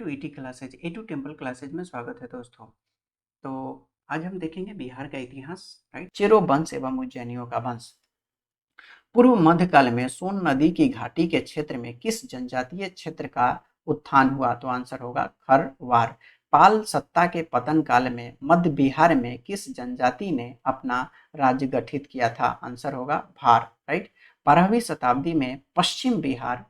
To ET classes A2 temple classes में स्वागत है दोस्तों। तो आज हम देखेंगे बिहार का इतिहास, राइट। चेरो वंश एवं उज्जैनियों का वंश। पूर्व मध्यकाल में सोन नदी की घाटी के क्षेत्र में किस जनजातीय क्षेत्र का उत्थान हुआ? तो आंसर होगा खरवार। पाल सत्ता के पतन काल में मध्य बिहार में किस जनजाति ने अपना राज्य गठित किया था? आंसर होगा भार, राइट। 12वीं शताब्दी में पश्चिम बिहार,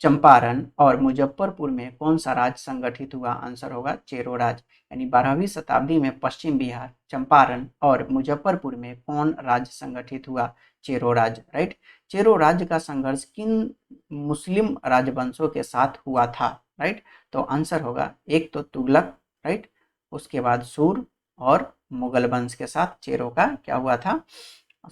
चंपारण और मुजफ्फरपुर में कौन सा राज्य संगठित हुआ? आंसर होगा चेरो राज्य। यानी 12वीं शताब्दी में पश्चिम बिहार, चंपारण और मुजफ्फरपुर में कौन राज्य संगठित हुआ? चेरो राज्य, राइट। चेरो राज्य का संघर्ष किन मुस्लिम राजवंशों के साथ हुआ था? राइट। तो आंसर होगा एक तो तुगलक, राइट, उसके बाद सूर और मुगल वंश के साथ चेरो का क्या हुआ था?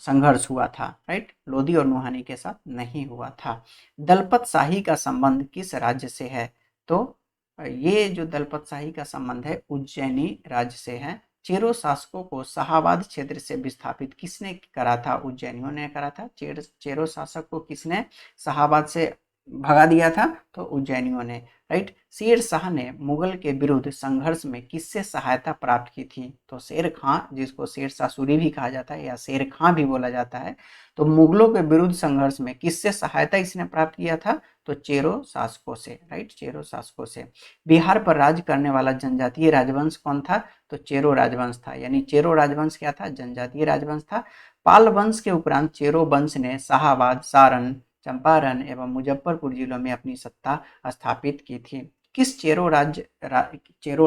संघर्ष हुआ था, राइट। लोधी और नुहानी के साथ नहीं हुआ था। दलपत शाही का संबंध किस राज्य से है? तो ये जो दलपत शाही का संबंध है उज्जैनी राज्य से है। चेरो शासकों को शाहाबाद क्षेत्र से विस्थापित किसने करा था? उज्जैनियों ने करा था। चेरो शासक को किसने शाहाबाद से भगा दिया था? तो उज्जैनियों ने, राइट। शेर शाह ने मुगल के विरुद्ध संघर्ष में किससे सहायता प्राप्त की थी? तो शेर खां, जिसको शेर शाह सूरी भी कहा जाता है या शेर खां भी बोला जाता है, तो मुगलों के विरुद्ध संघर्ष में किससे सहायता इसने प्राप्त किया था? तो चेरो शासकों से, राइट, चेरो शासकों से। बिहार पर राज करने वाला जनजातीय राजवंश कौन था? तो चेरो राजवंश था। यानी चेरो राजवंश क्या था? जनजातीय राजवंश था। पाल वंश के उपरांत चेरो वंश ने शाहाबाद, सारण, चंपारण एवं मुजफ्फरपुर जिलों में अपनी सत्ता स्थापित की थी। किस चेरो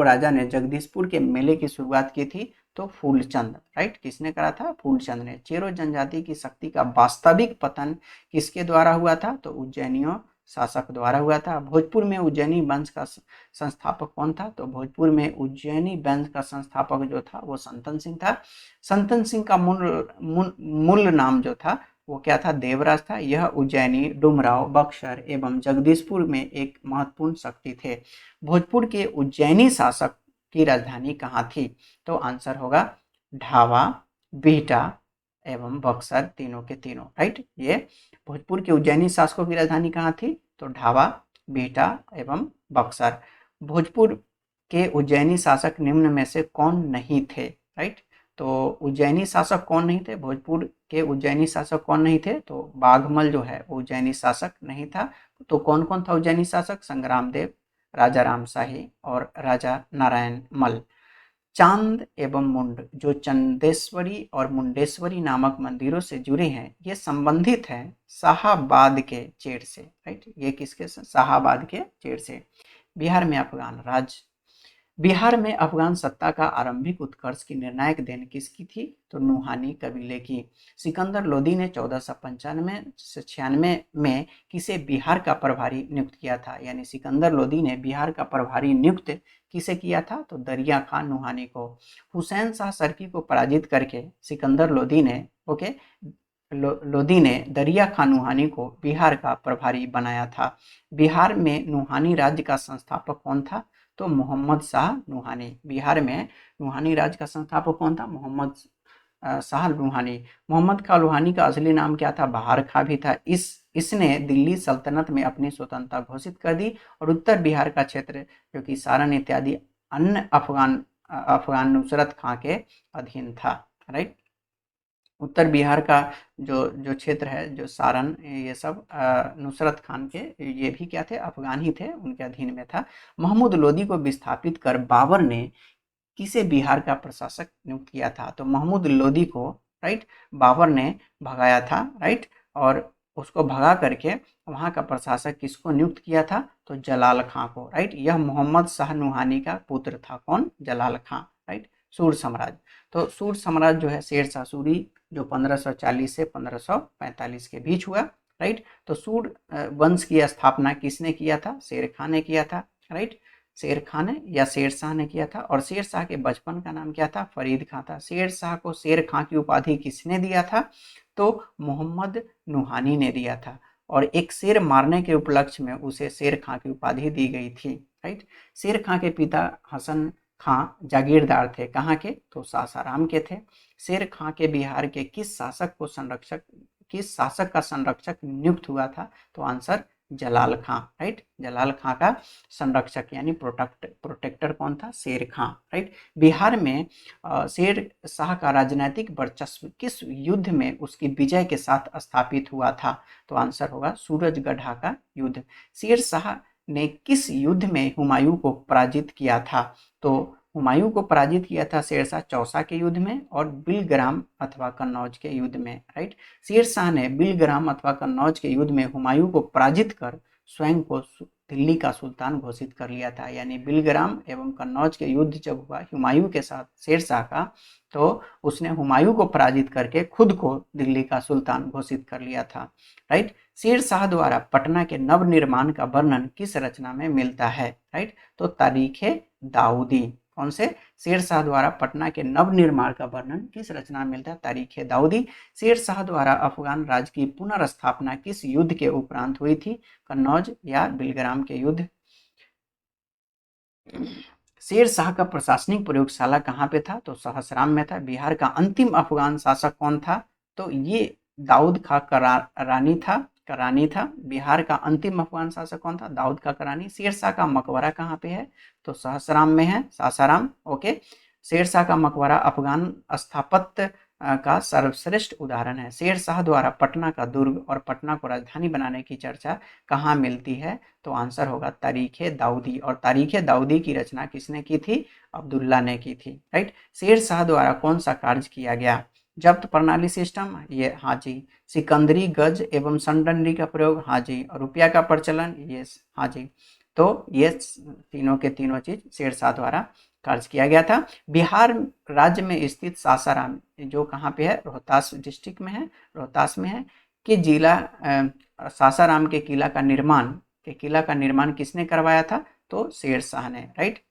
राजा ने जगदीशपुर के मेले की शुरुआत की थी? तो फूलचंद, राइट। किसने करा था? फूलचंद ने। चेरो जनजाति की शक्ति का वास्तविक पतन किसके द्वारा हुआ था? तो उज्जैनियों शासक द्वारा हुआ था। भोजपुर में उज्जैनी वंश का संस्थापक कौन था? तो भोजपुर में उज्जैनी वंश का संस्थापक जो था वो संतन सिंह था। संतन सिंह का मूल नाम जो था वो क्या था? देवराज था। यह उज्जैनी, डुमराव, बक्सर एवं जगदीशपुर में एक महत्वपूर्ण शक्ति थे। भोजपुर के उज्जैनी शासक की राजधानी कहाँ थी? तो आंसर होगा ढावा, बिहटा एवं बक्सर, तीनों के तीनों, राइट। ये भोजपुर के उज्जैनी शासकों की राजधानी कहाँ थी? तो ढावा, बिहटा एवं बक्सर। भोजपुर के उज्जैनी शासक निम्न में से कौन नहीं थे? राइट। तो उज्जैनी शासक कौन नहीं थे? भोजपुर के उज्जैनी शासक कौन नहीं थे? तो बाघमल जो है वो उज्जैनी शासक नहीं था। तो कौन कौन था उज्जैनी शासक? संग्राम देव, राजा राम शाही और राजा नारायण मल। चांद एवं मुंड जो चंदेश्वरी और मुंडेश्वरी नामक मंदिरों से जुड़े हैं, ये संबंधित हैं शाहाबाद के चेर से, राइट। ये किसके से? शाहाबाद के चेर से। बिहार में अफगान राज। बिहार में अफगान सत्ता का आरंभिक उत्कर्ष की निर्णायक देन किसकी थी? तो नुहानी कबीले की। सिकंदर लोदी ने 1495 से 96 में किसे बिहार का प्रभारी नियुक्त किया था? यानी सिकंदर लोदी ने बिहार का प्रभारी नियुक्त किसे किया था? तो दरिया खान नुहानी को। हुसैन शाह सर्की को पराजित करके सिकंदर लोदी ने लोदी ने दरिया खान नुहानी को बिहार का प्रभारी बनाया था। बिहार में नुहानी राज्य का संस्थापक कौन था? तो मोहम्मद शाह नुहानी। बिहार में नुहानी राज्य का संस्थापक कौन था? मोहम्मद शाह नुहानी। मोहम्मद खां लुहानी का असली नाम क्या था? बहार खां भी था। इसने दिल्ली सल्तनत में अपनी स्वतंत्रता घोषित कर दी और उत्तर बिहार का क्षेत्र जो कि सारण इत्यादि अन्य अफगान नुसरत खां के अधीन था, राइट। उत्तर बिहार का जो जो क्षेत्र है, जो सारण, ये सब नुसरत खान के, ये भी क्या थे? अफगान ही थे, उनके अधीन में था। महमूद लोदी को विस्थापित कर बाबर ने किसे बिहार का प्रशासक नियुक्त किया था? तो महमूद लोदी को, राइट, बाबर ने भगाया था, राइट। और उसको भगा करके वहाँ का प्रशासक किसको नियुक्त किया था? तो जलाल खां को, राइट। यह मोहम्मद शाह नुहानी का पुत्र था। कौन? जलाल खां, राइट। सूर साम्राज्य। तो सूर साम्राज्य जो है शेर शाह सूरी, जो 1540 से 1545 के बीच हुआ, राइट। तो सूर वंश की स्थापना किसने किया था? शेर खां ने किया था, राइट। शेर खां ने या शेर शाह ने किया था। और शेर शाह के बचपन का नाम क्या था? फरीद खां था। शेर शाह को शेर खां की उपाधि किसने दिया था? तो मोहम्मद नुहानी ने दिया था। और एक शेर मारने के उपलक्ष्य में उसे शेर खां की उपाधि दी गई थी, राइट। शेर खां के पिता हसन खां जागीरदार थे। कहाँ के? तो सासाराम के थे। शेर खां के बिहार के किस शासक का संरक्षक नियुक्त हुआ था? तो आंसर जलाल खां, राइट। जलाल खां का संरक्षक यानी प्रोटेक्टर कौन था? शेर खां, राइट। बिहार में शेर शाह का राजनीतिक वर्चस्व किस युद्ध में उसकी विजय के साथ स्थापित हुआ था? तो आंसर होगा सूरजगढ़ा का युद्ध। शेर शाह ने किस युद्ध में हुमायूं को पराजित किया था? तो हुमायूं को पराजित किया था शेरशाह चौसा के युद्ध में और बिलग्राम अथवा कन्नौज के युद्ध में, राइट। शेरशाह ने बिलग्राम अथवा कन्नौज के युद्ध में हुमायूं को पराजित कर स्वयं को दिल्ली का सुल्तान घोषित कर लिया था। यानी बिलग्राम एवं कन्नौज के युद्ध जब हुआ हुमायूं के साथ शेरशाह का, तो उसने हुमायूं को पराजित करके खुद को दिल्ली का सुल्तान घोषित कर लिया था, राइट। शेरशाह द्वारा पटना के नवनिर्माण का वर्णन किस रचना में मिलता है? राइट, तो तारीखे दाऊदी। कौन से? शेरशाह द्वारा पटना के नवनिर्माण का वर्णन किस रचना में मिलता है? तारीखे दाऊदी। शेरशाह द्वारा अफगान राज्य की पुनर्स्थापना किस युद्ध के उपरांत हुई थी? कन्नौज या बिलग्राम के युद्ध? शेरशाह का प्रशासनिक प्रयोगशाला कहाँ पे था? तो सहसराम में था। बिहार का अंतिम अफगान शासक कौन था? तो ये दाऊद खां करानी था। बिहार का अंतिम अफगान शासक कौन था? दाऊद खां करानी। शेरशाह का मकबरा कहाँ पे है? तो सहसराम में है, सासाराम, ओके। शेरशाह का मकबरा अफगान स्थापत्य का सर्वश्रेष्ठ उदाहरण है। शेरशाह द्वारा पटना का दुर्ग और पटना को राजधानी बनाने की चर्चा कहाँ मिलती है? तो आंसर होगा तारीखे दाऊदी। और तारीखे दाऊदी की रचना किसने की थी? अब्दुल्ला ने की थी, राइट। शेरशाह द्वारा कौन सा कार्य किया गया? जब्त प्रणाली सिस्टम, ये हाँ जी। सिकंदरी गज एवं सनडंडी का प्रयोग, हाँ जी। और रुपया का प्रचलन, ये हाँ जी। तो ये तीनों के तीनों चीज शेरशाह द्वारा कार्य किया गया था। बिहार राज्य में स्थित सासाराम जो कहाँ पे है? रोहतास डिस्ट्रिक्ट में है, रोहतास में है। कि जिला सासाराम के किला का निर्माण किसने करवाया था? तो शेरशाह ने, राइट।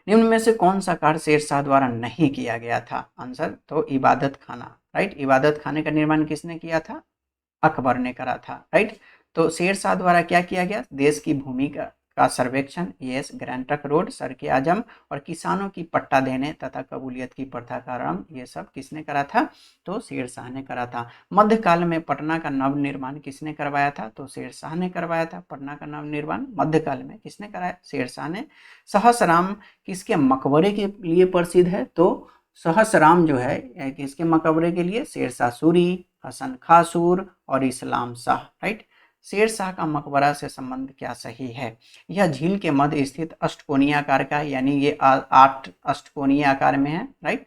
निम्न में से कौन सा कार्य शेरशाह द्वारा नहीं किया गया था? आंसर तो इबादत खाना, राइट। इबादत खाने का निर्माण किसने किया था? अकबर ने करा था, राइट। तो शेरशाह द्वारा क्या किया गया? देश की भूमि का सर्वेक्षण, यस। ग्रैंड ट्रंक रोड, सड़क आजम और किसानों की पट्टा देने तथा कबूलियत की प्रथा का आरंभ, ये सब किसने करा था? तो शेरशाह ने करा था। मध्यकाल में पटना का नवनिर्माण किसने करवाया था? तो शेरशाह ने करवाया था। पटना का नवनिर्माण मध्यकाल में किसने कराया? शेरशाह ने। सहसराम किसके मकबरे के लिए प्रसिद्ध है? तो सहसराम जो है किसके मकबरे के लिए? शेरशाह सूरी, हसन खासूर और इस्लाम शाह, राइट। शेरशाह का मकबरा से संबंध क्या सही है? यह झील के मध्य स्थित अष्टकोणीय आकार का है, यानी ये 8 अष्टकोणीय आकार में है, राइट,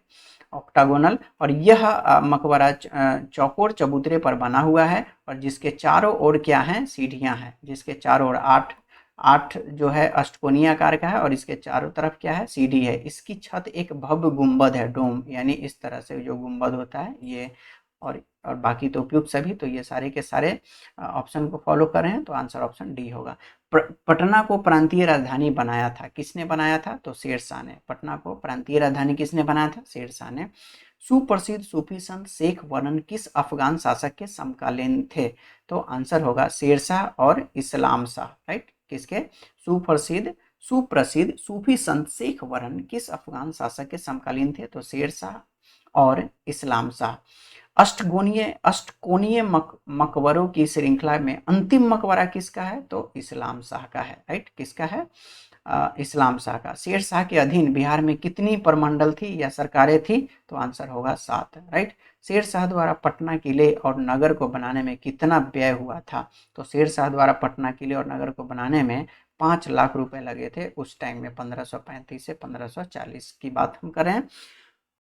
ऑक्टागोनल। और यह मकबरा चौकोर चबूतरे पर बना हुआ है और जिसके चारों ओर क्या है? सीढ़ियां हैं। जिसके चारों ओर 8 जो है अष्टकोणीय आकार का है और इसके चारों तरफ क्या है? सीढ़ी है। इसकी छत एक भव्य गुंबद है, डोम, यानी इस तरह से जो गुंबद होता है ये। और बाकी तो उपयुक्त सभी, तो ये सारे के सारे ऑप्शन को फॉलो कर रहे हैं, तो आंसर ऑप्शन डी होगा। पटना को प्रांतीय राजधानी बनाया था, किसने बनाया था? तो शेरशाह ने। पटना को प्रांतीय राजधानी किसने बनाया था? शेरशाह ने। सुप्रसिद्ध सूफी संत शेख वर्णन किस अफगान शासक के समकालीन थे? तो आंसर होगा शेरशाह और इस्लाम शाह, राइट। किसके? सुप्रसिद्ध सूफी संत शेख वर्णन किस अफगान शासक के समकालीन थे? तो शेरशाह और इस्लाम शाह। अष्टकोणीय मकबरों की श्रृंखला में अंतिम मकबरा किसका है? तो इस्लाम शाह का है, राइट। किसका है? इस्लाम शाह का। शेरशाह के अधीन बिहार में कितनी प्रमंडल थी या सरकारें थी? तो आंसर होगा 7, राइट। शेरशाह द्वारा पटना किले और नगर को बनाने में कितना व्यय हुआ था? तो शेरशाह द्वारा पटना किले और नगर को बनाने में 5 लाख रुपए लगे थे उस टाइम में, 1535 से 1540 की बात हम कर रहे हैं।